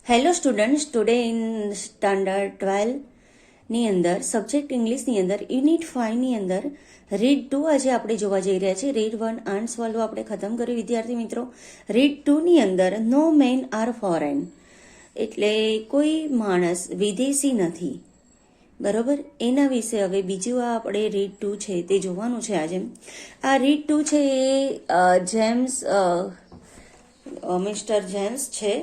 Hello students, today in standard 12 ની અંદર subject ઇંગ્લિશની અંદર યુનિટ 5 ની અંદર રીડ 2 આજે આપણે જોવા જઈ રહ્યા છીએ. રીડ 1 આન્સ વાળું આપણે ખતમ કર્યું વિદ્યાર્થી મિત્રો. રીડ 2 ની અંદર નો મેન આર ફોરેન, એટલે કોઈ માણસ વિદેશી નથી. બરોબર, એના વિશે હવે બીજું આ આપણે રીડ 2 છે તે જોવાનું છે આજે. આ રીડ 2 છે એ જેમ્સ મિસ્ટર જેમ્સ છે,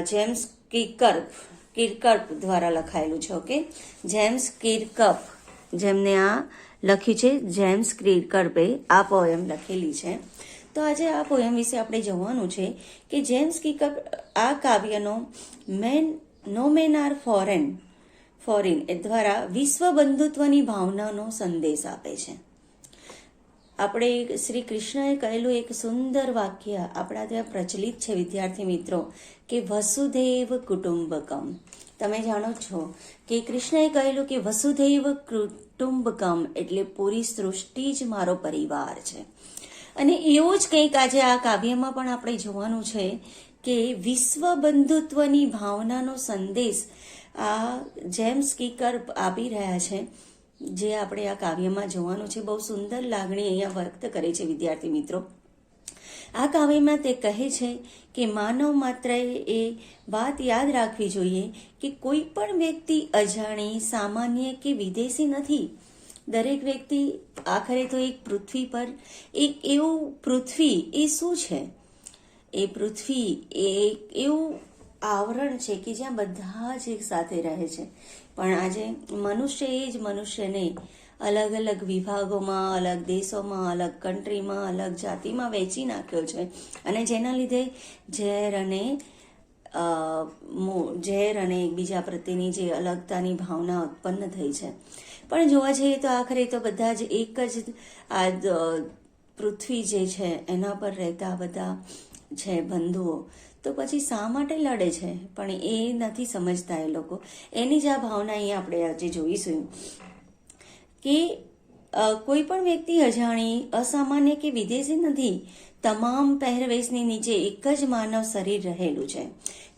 જેમ્સ કિર્કપ દ્વારા લખાયેલું છે. ઓકે, જેમ્સ કિર્કપ, જેમને આ લખ્યું છે જેમ્સ કિર્કપે આ પોએમ લખેલી છે. તો આજે આ પોએમ વિશે આપણે જોવાનું છે કે જેમ્સ કિર્કપ આ કાવ્યનો નો મેન આર ફોરેન એ દ્વારા વિશ્વ બંધુત્વની ભાવનાનો સંદેશ આપે છે. આપણે શ્રી કૃષ્ણએ કહેલું એક સુંદર વાક્ય આપણા ત્યાં પ્રચલિત છે વિદ્યાર્થી મિત્રો, કે વસુધૈવ કુટુંબકમ. તમે જાણો છો કે કૃષ્ણએ કહેલું કે વસુધૈવ કુટુંબકમ એટલે પૂરી સૃષ્ટિ જ મારો પરિવાર છે. અને એવું જ કંઈક આજે આ કાવ્યમાં પણ આપણે જોવાનું છે કે વિશ્વ બંધુત્વની ભાવનાનો સંદેશ આ જેમ્સ કિર્કપ આપી રહ્યા છે, જે આપણે આ કાવ્યમાં જોવાનું છે. બહુ સુંદર લાગણી અહીંયા વ્યક્ત કરે છે વિદ્યાર્થી મિત્રો. આ કાવ્યમાં તે કહે છે કે માનવ માત્રએ એ વાત યાદ રાખવી જોઈએ કે કોઈ પણ વ્યક્તિ અજાણી, સામાન્ય કે વિદેશી નથી. દરેક વ્યક્તિ આખરે તો એક પૃથ્વી પર એક એવું પૃથ્વી એ શું છે? એ પૃથ્વી એ એવું આવરણ છે કે જ્યાં બધા જ એક સાથે રહે છે. પણ આજે મનુષ્ય એ જ મનુષ્યને અલગ અલગ વિભાગોમાં, અલગ દેશોમાં, અલગ કન્ટ્રીમાં, અલગ જાતિમાં વહેંચી નાખ્યો છે. અને જેના લીધે ઝેર અને એકબીજા પ્રત્યેની જે અલગતાની ભાવના ઉત્પન્ન થઈ છે. પણ જોવા જઈએ તો આખરે તો બધા જ એક જ આ પૃથ્વી જે છે એના પર રહેતા બધા છે બંધુઓ. તો પછી શા માટે લડે છે? પણ એ નથી સમજતા એ લોકો. એની જ આ ભાવના અહીંયા આપણે આજે જોઈશું કે કોઈ પણ વ્યક્તિ અજાણી, અસામાન્ય કે વિદેશી નથી. તમામ પહેરવેશની નીચે એક જ માનવ શરીર રહેલું છે.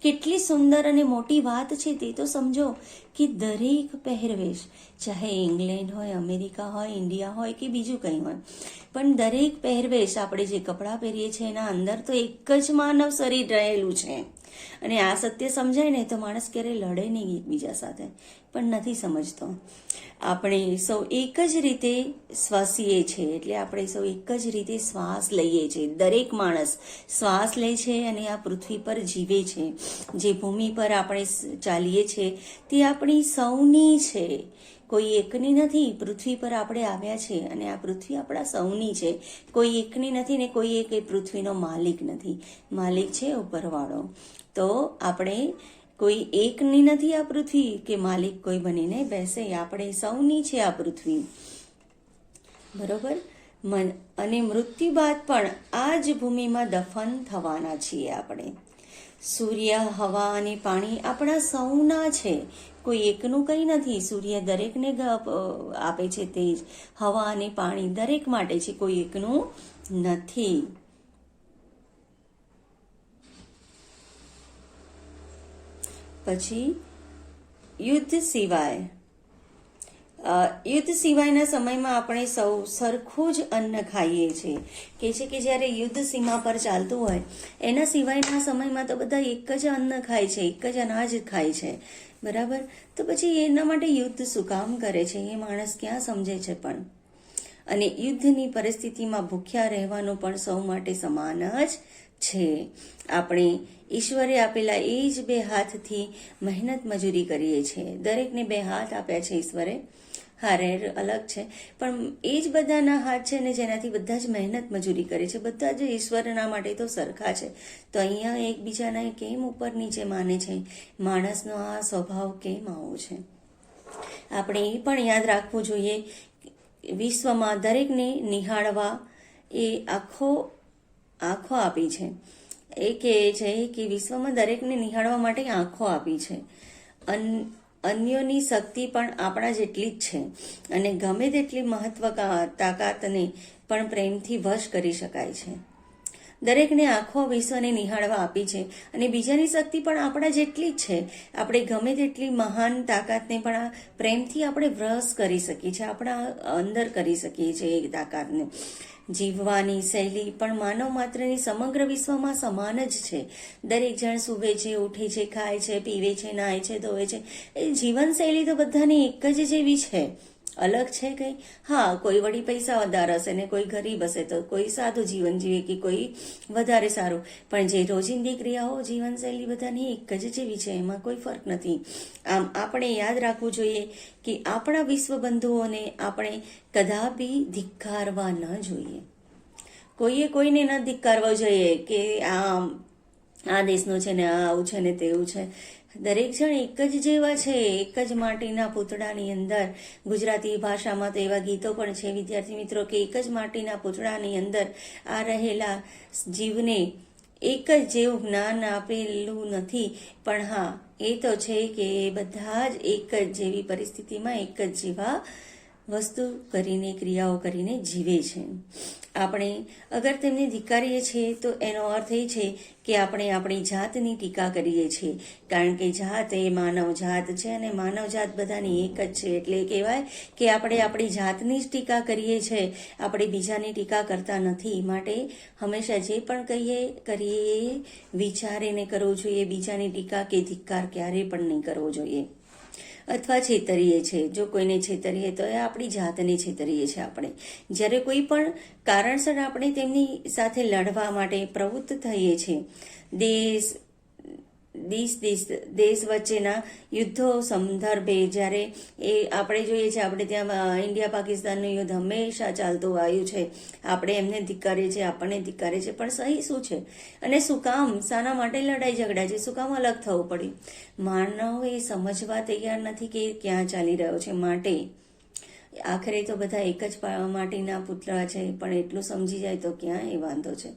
કેટલી સુંદર અને મોટી વાત છે તે તો સમજો કે દરેક પહેરવેશ, ચાહે ઇંગ્લેન્ડ હોય, અમેરિકા હોય, ઇન્ડિયા હોય કે બીજું કંઈ હોય, પણ દરેક પહેરવેશ આપણે જે કપડાં પહેરીએ છીએ એના અંદર તો એક જ માનવ શરીર રહેલું છે. અને આ સત્ય સમજાય ને તો માણસ ક્યારેય લડે નહીં એકબીજા સાથે, પણ નથી સમજતો. આપણે સૌ એક જ રીતે શ્વસીએ છીએ, એટલે આપણે સૌ એક જ રીતે શ્વાસ લઈએ છીએ. દરેક માણસ શ્વાસ લે છે અને આ પૃથ્વી પર જીવે છે. જે ભૂમિ પર આપણે ચાલીએ છીએ તે આપણી સૌની છે, કોઈ એકની નથી. પૃથ્વી પર આપણે આવ્યા છે અને આ પૃથ્વી આપણા સૌની છે, કોઈ એકની નથી ને કોઈ એક એ પૃથ્વીનો માલિક નથી. માલિક છે ઉપરવાળો. તો આપણે કોઈ એકની નથી આ પૃથ્વી કે માલિક કોઈ બનીને બેસે. આપણે સૌની છે આ પૃથ્વી, બરોબર. અને મૃત્યુ બાદ પણ આ જ ભૂમિમાં દફન થવાના છીએ આપણે. સૂર્ય, હવા અને પાણી આપણા સૌના છે, કોઈ એકનું કંઈ નથી. સૂર્ય દરેકને આપે છે તેજ, હવા અને પાણી દરેક માટે છે, કોઈ એકનું નથી. પછી યુદ્ધ સિવાયના સમયમાં આપણે સૌ સરખું જ અન્ન ખાઈએ છીએ. કે છે કે જ્યારે યુદ્ધ સીમા પર ચાલતું હોય એના સિવાયના સમયમાં તો બધા એક જ અન્ન ખાય છે, એક જ અનાજ ખાય છે, બરાબર. તો પછી એના માટે યુદ્ધ શું કામ કરે છે એ માણસ ક્યાં સમજે છે? પણ અને યુદ્ધની પરિસ્થિતિમાં ભૂખ્યા રહેવાનું પણ સૌ માટે સમાન જ છે. આપણે ઈશ્વરે આપેલા એ જ બે હાથથી મહેનત મજૂરી કરીએ છીએ. દરેકને બે હાથ આપ્યા છે ઈશ્વરે. હારે અલગ છે પણ એ જ બધાના હાથ છે ને જેનાથી બધા જ મહેનત મજૂરી કરે છે. બધા જ ઈશ્વરના માટે તો સરખા છે. તો અહીંયા એકબીજાના કેમ ઉપર નીચે માને છે? માણસનો આ સ્વભાવ કેમ આવો છે? આપણે એ પણ યાદ રાખવું જોઈએ, વિશ્વમાં દરેકને નિહાળવા એ આંખો આપી છે. એ કહે છે કે વિશ્વમાં દરેકને નિહાળવા માટે આંખો આપી છે. અન્યોની શક્તિ પણ આપણા જેટલી જ છે અને ગમે તેટલી તાકાતને પણ પ્રેમથી વશ કરી શકાય છે. દરેકને આખો વિશ્વને નિહાળવા આપી છે અને બીજાની શક્તિ પણ આપણા જેટલી જ છે. આપણે ગમે તેટલી મહાન તાકાતને પણ પ્રેમથી આપણે વશ કરી શકીએ છીએ, આપણા અંદર કરી શકીએ છીએ એ તાકાતને. જીવવાની શૈલી પણ માનવ માત્રની સમગ્ર વિશ્વમાં સમાન જ છે. દરેક જણ સૂવે છે, ઉઠે છે, ખાય છે, પીવે છે, નાય છે, ધોવે છે. એ જીવનશૈલી તો બધાની એક જ જેવી છે. અલગ છે કઈ? હા, કોઈ વળી પૈસાદાર હશે ને કોઈ ગરીબ હશે તો કોઈ સાદું જીવન જીવે કે કોઈ વધારે સારું, પણ જે રોજિંદી ક્રિયાઓ જીવનશૈલી બધાની એક જ જેવી છે, એમાં કોઈ ફરક નથી. આમ આપણે યાદ રાખવું જોઈએ કે આપણા વિશ્વ બંધુઓને આપણે કદાપી ધિક્કારવા ન જોઈએ. કોઈએ કોઈને ન ધિક્કારવા જોઈએ કે આ દેશનું છે ને આ આવું છે ને તેવું છે. દરેક જણ એક જ જેવા છે, એક જ માટીના પૂતળાની અંદર. ગુજરાતી ભાષામાં તો એવા ગીતો પણ છે વિદ્યાર્થી મિત્રો કે એક જ માટીના પૂતળાની અંદર આ રહેલા જીવને એક જ જેવું જ્ઞાન આપેલું નથી, પણ હા એ તો છે કે બધા જ એક જ જેવી પરિસ્થિતિમાં એક જ જેવા વસ્તુ કરીને ક્રિયાઓ કરીને જીવે છે. આપણે અગર તેમને ધિક્કારીએ છીએ તો એનો અર્થ એ છે કે આપણે આપણી જાતની ટીકા કરીએ છીએ, કારણ કે જાત એ માનવ જાત છે અને માનવ જાત બધાની એક જ છે. એટલે કહેવાય કે આપણે આપણી જાતની જ ટીકા કરીએ છીએ, આપણે બીજાની ટીકા કરતા નથી. માટે હંમેશા જે પણ કરીએ એ વિચારીને કરવું જોઈએ. બીજાની ટીકા કે ધિક્કાર ક્યારેય પણ નહીં કરવો જોઈએ. અથવા છેતરીએ છીએ, જો કોઈને છેતરીએ તો એ આપણી જાતને છેતરીએ છીએ આપણે. જ્યારે કોઈ પણ કારણસર આપણે તેમની સાથે લડવા માટે પ્રવૃત્ત થઈએ છીએ, દેશ વચ્ચેના યુદ્ધો સંદર્ભે જ્યારે એ આપણે જોઈએ છીએ, આપણે ત્યાં ઇન્ડિયા પાકિસ્તાનનું યુદ્ધ હંમેશા ચાલતું આવ્યું છે. આપણે એમને ધિક્કારીએ છીએ, આપણને ધિક્કારીએ છીએ, પણ સહી શું છે અને શું કામ, શાના માટે લડાઈ ઝઘડા છે, શું કામ અલગ થવું પડ્યું? માનવ એ સમજવા તૈયાર નથી કે ક્યાં ચાલી રહ્યો છે. માટે આખરે તો બધા એક જ માટીના પુતળા છે, પણ એટલું સમજી જાય તો ક્યાં એ વાંધો છે.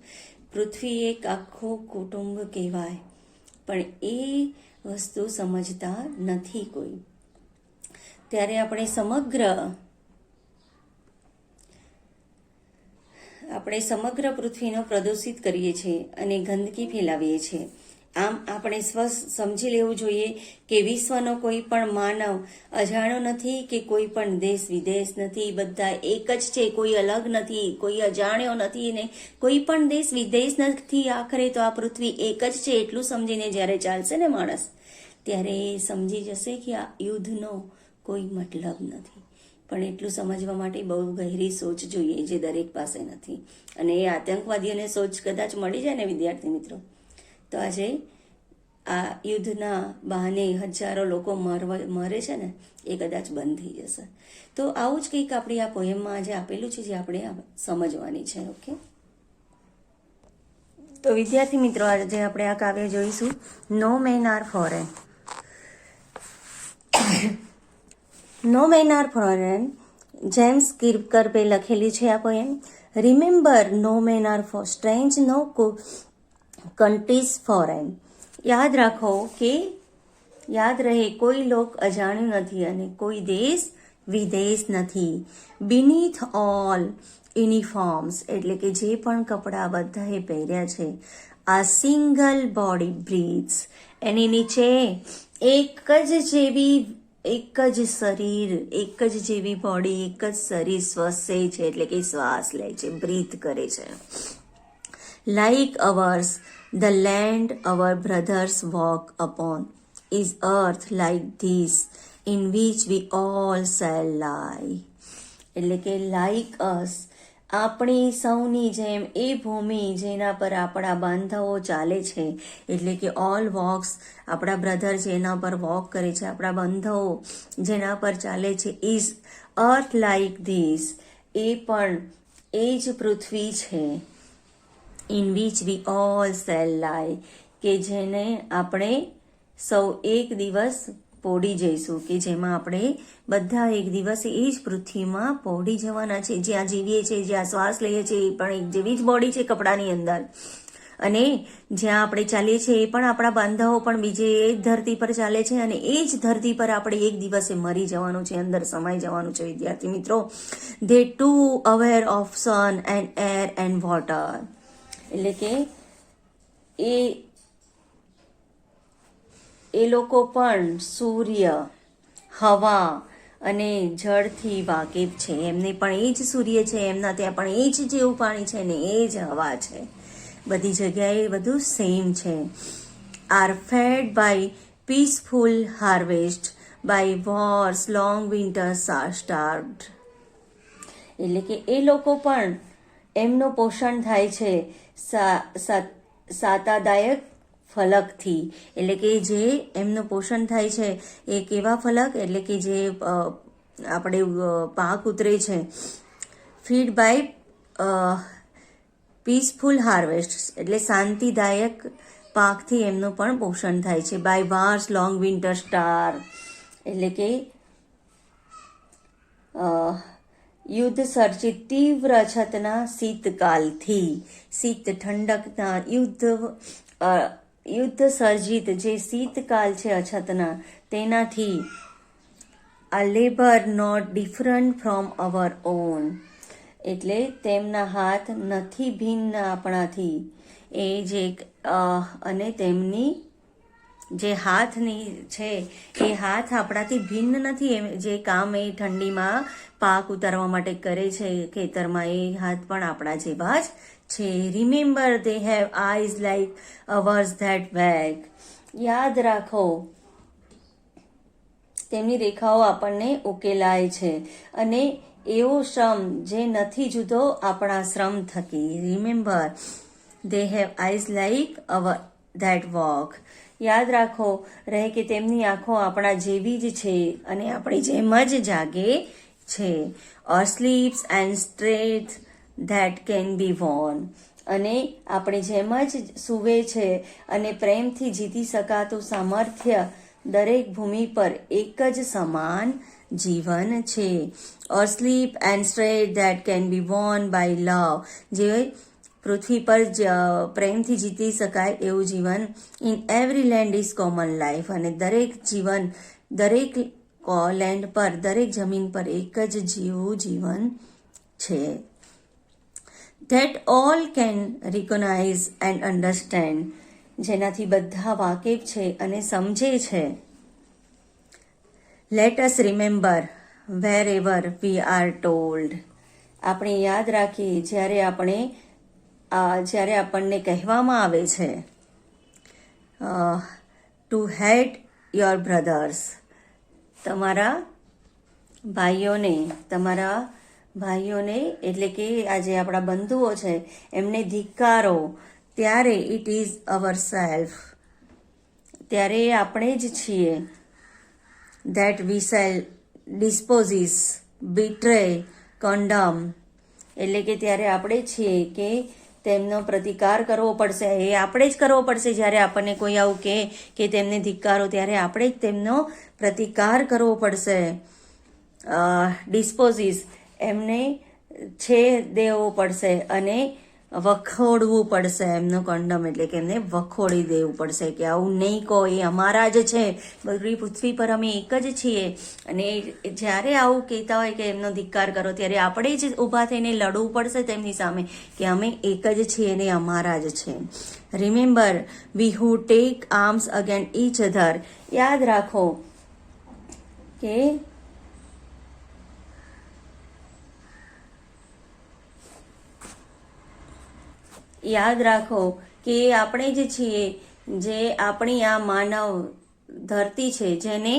પૃથ્વી એક આખું કુટુંબ કહેવાય, પણ એ વસ્તુ સમજતા નથી કોઈ. ત્યારે આપણે સમગ્ર પૃથ્વીનો પ્રદૂષિત કરીએ છીએ અને ગંદકી ફેલાવીએ છીએ. આમ આપણે સમજી લેવું જોઈએ કે વિશ્વનો કોઈ પણ માનવ અજાણ્યો નથી કે કોઈ પણ દેશ વિદેશ નથી. બધા એક જ છે, કોઈ અલગ નથી, કોઈ અજાણ્યો નથી ને કોઈ પણ દેશ વિદેશ નથી. આખરે તો આ પૃથ્વી એક જ છે. એટલું સમજીને જ્યારે ચાલશે ને માણસ, ત્યારે એ સમજી જશે કે આ યુદ્ધનો કોઈ મતલબ નથી. પણ એટલું સમજવા માટે બહુ ગહેરી સોચ જોઈએ, જે દરેક પાસે નથી. અને એ આતંકવાદીઓને સોચ કદાચ મળી જાય ને વિદ્યાર્થી મિત્રો, તો આજે આ યુદ્ધના બહાને હજારો લોકો મરે છે ને, એ કદાચ બંધ થઈ જશે. તો આવું જ કંઈક આપણી આ પોએમમાં આજે આપેલું છે, જે આપણે સમજવાની છે. ઓકે, તો વિદ્યાર્થી મિત્રો આજે આપણે આ કાવ્ય જોઈશું, નો men are foreign. No men are foreign, James કિર્કરપે લખેલી છે આ poem. Remember no men R four strange, નો કન્ટ્રીઝ ફોરેન. યાદ રાખો કે યાદ રહે, કોઈ લોક અજાણ્યું નથી અને કોઈ દેશ વિદેશ નથી. બીનીથ ઓલ યુનિફોર્મ્સ, એટલે કે જે પણ કપડાં બધાએ પહેર્યા છે, આ સિંગલ બોડી બ્રીથ્સ, એની નીચે એક જ શરીર, એક જ જેવી બોડી, એક જ શરીર શ્વસે છે, એટલે કે શ્વાસ લે છે, બ્રીથ કરે છે. Like ours, the land our brothers walk upon is earth like this, in which we all shall lie. એટલે કે like us, આપણી સૌની જેમ એ ભૂમિ જેના પર આપણા બાંધવો ચાલે છે, એટલે કે ઓલ વોક્સ, આપણા બ્રધર જેના પર વોક કરે છે, આપણા બાંધવો જેના પર ચાલે છે, ઇઝ અર્થ લાઈક ધીસ, એ પણ એ જ પૃથ્વી છે. In which we all shall lie, કે જેને આપણે સૌ એક દિવસ પોડી જઈશું, કે જેમાં આપણે બધા એક દિવસ એ જ પૃથ્વીમાં પોડી જવાના છે. જ્યાં જીવીએ છીએ, જ્યાં શ્વાસ લઈએ છીએ, એ પણ એક જેવી જ બોડી છે કપડાની અંદર. અને જ્યાં આપણે ચાલીએ છીએ એ પણ આપણા બાંધાઓ પણ બીજે એ જ ધરતી પર ચાલે છે, અને એ જ ધરતી પર આપણે એક દિવસે મરી જવાનું છે, અંદર સમાઈ જવાનું છે. વિદ્યાર્થી મિત્રો, they to aware of sun and air and water. એટલે કે એ લોકો પણ સૂર્ય, હવા અને જળથી વાકેફ છે. એમને પણ એ જ સૂર્ય છે, એમના ત્યાં પણ એ જ જેવું પાણી છે ને એ જ હવા છે. બધી જગ્યાએ બધું સેમ છે. Are fed by peaceful harvest, by wars long winters are starved. એટલે કે એ લોકો પણ એમનું પોષણ થાય છે સાતાદાયક ફલકથી. એટલે કે જે એમનું પોષણ થાય છે એ કેવા ફલક, એટલે કે જે આપણે પાક ઉતરે છે. ફીડ બાય પીસફુલ હાર્વેસ્ટ, એટલે શાંતિદાયક પાકથી એમનું પણ પોષણ થાય છે. By wars long winter star, એટલે કે યુદ્ધ સર્જિત તીવ્ર અછતના શીતકાલથી. શીત ઠંડકના યુદ્ધ સર્જિત જે શીતકાલ છે અછતના, તેનાથી આ labour not different from our own, એટલે તેમના હાથ નથી ભિન્ન આપણાથી. એ જે અને તેમની જે હાથની છે એ હાથ આપણાથી ભિન્ન નથી. એમ જે કામ એ ઠંડીમાં પાક ઉતારવા માટે કરે છે ખેતરમાં, એ હાથ પણ આપણા જેવા જ છે. Remember they have eyes like hours that વેગ. યાદ રાખો, તેમની રેખાઓ આપણને ઉકેલાય છે અને એવો શ્રમ જે નથી જુદો આપણા શ્રમ થકી. Remember they have eyes like our that walk. યાદ રાખો રહે કે તેમની આંખો આપણા જેવી જ છે અને આપણી જેમ જ જાગે છે. Or sleeps and straight that can be won. અને આપણી જેમ જ સૂવે છે અને પ્રેમથી જીતી શકાતું સામર્થ્ય દરેક ભૂમિ પર એક જ સમાન જીવન છે. Or sleep and straight that can be won by love. જે પૃથ્વી પર પ્રેમથી જીતી શકાય એવું જીવન. In every land is common life. અને દરેક જીવન, દરેક લેન્ડ પર, દરેક જમીન પર એક જ જેવું જીવન છે. That all can recognise and understand. જેનાથી બધા વાકેફ છે અને સમજે છે. Let us remember wherever we are told. આપણે યાદ રાખીએ જ્યારે આપણને કહેવામાં આવે છે ટુ હેટ યોર બ્રધર્સ. તમારા ભાઈઓને એટલે કે આ જે આપણા બંધુઓ છે એમને ધિક્કારો. ત્યારે ઇટ ઇઝ અવર સેલ્ફ, ત્યારે આપણે જ છીએ. That we shall despise, betray, condemn. એટલે કે ત્યારે આપણે જ છીએ કે તેમનો પ્રતિકાર કરવો પડશે. એ આપણે જ કરવો પડશે. જ્યારે આપણને કોઈ આવું કે તેમને ધિક્કારો, ત્યારે આપણે જ તેમનો પ્રતિકાર કરવો પડશે. ડિસ્પોઝિસ, એમને છે દેવો પડશે અને વખોડવું પડશે. એમનો કંડમ એટલે કે એમને વખોડી દેવું પડશે કે આવું નહીં કહો, એ અમારા જ છે, બધી પૃથ્વી પર અમે એક જ છીએ. અને જ્યારે આવું કહેતા હોય કે એમનો ધિક્કાર કરો, ત્યારે આપણે જ ઊભા થઈને લડવું પડશે તેમની સામે કે અમે એક જ છીએ ને અમારા જ છે. Remember we who take arms against each other. યાદ રાખો કે આપણે જ છીએ જે આપણી આ માનવ ધરતી છે જેને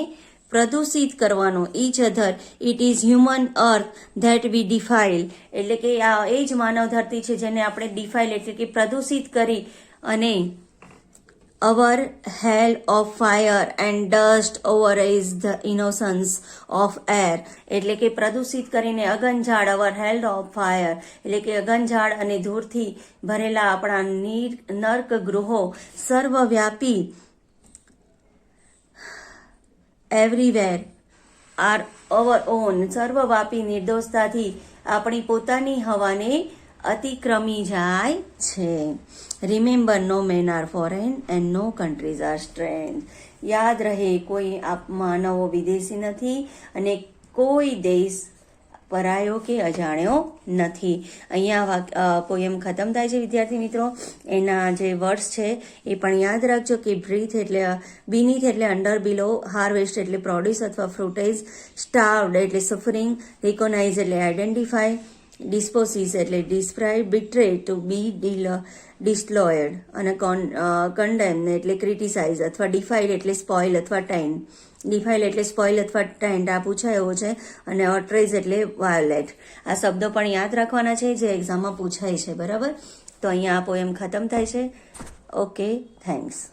પ્રદૂષિત કરવાનો. Each other it is human earth that we defile. એટલે કે આ એ જ માનવ ધરતી છે જેને આપણે ડિફાઇલ એટલે કે પ્રદૂષિત કરી અને our hell of fire and dust over is the innocence of air. એટલે કે પ્રદૂષિત કરીને અગનઝાડ, અવર હેલ ઓફ ફાયર એટલે કે અગનઝાડ અને ધૂળથી ભરેલા આપણા નર્ક ગૃહો સર્વવ્યાપી એવરીવેર આર અવર ઓન. સર્વવ્યાપી નિર્દોષતાથી આપણી પોતાની હવાને અતિક્રમી જાય છે. Remember no men are foreign and no countries are strange. યાદ રહે કોઈ માનવો વિદેશી નથી અને કોઈ દેશ પરાયો કે અજાણ્યો નથી. અહીંયા પોયમ ખતમ થાય છે વિદ્યાર્થી મિત્રો. એના જે વર્ડ્સ છે એ પણ યાદ રાખજો કે બ્રીથ એટલે બીનીથ એટલે અંડર, બિલો, હાર્વેસ્ટ એટલે પ્રોડ્યુસ અથવા ફ્રુટેજ, સ્ટાર્વડ એટલે સફરિંગ, રિકોનાઇઝ એટલે આઈડેન્ટિફાય, ડિસ્પોસિસ એટલે ડિસ્ક્રાઇબ, બિટ્રે ટુ બી ડિસલોયડ અને કન્ડેમ એટલે ક્રિટિસાઇઝ અથવા ડિફાઇડ એટલે સ્પોઇલ અથવા ટાઇન. ડિફાઇલ એટલે સ્પોઇલ અથવા ટાઇન્ડ આ પૂછાયો છે. અને ઓટ્રેઝ એટલે વાયોલેટ. આ શબ્દો પણ યાદ રાખવાના છે જે એક્ઝામમાં પૂછાય છે. બરાબર. તો અહીંયા આ પોએમ ખતમ થાય છે. Okay, thanks.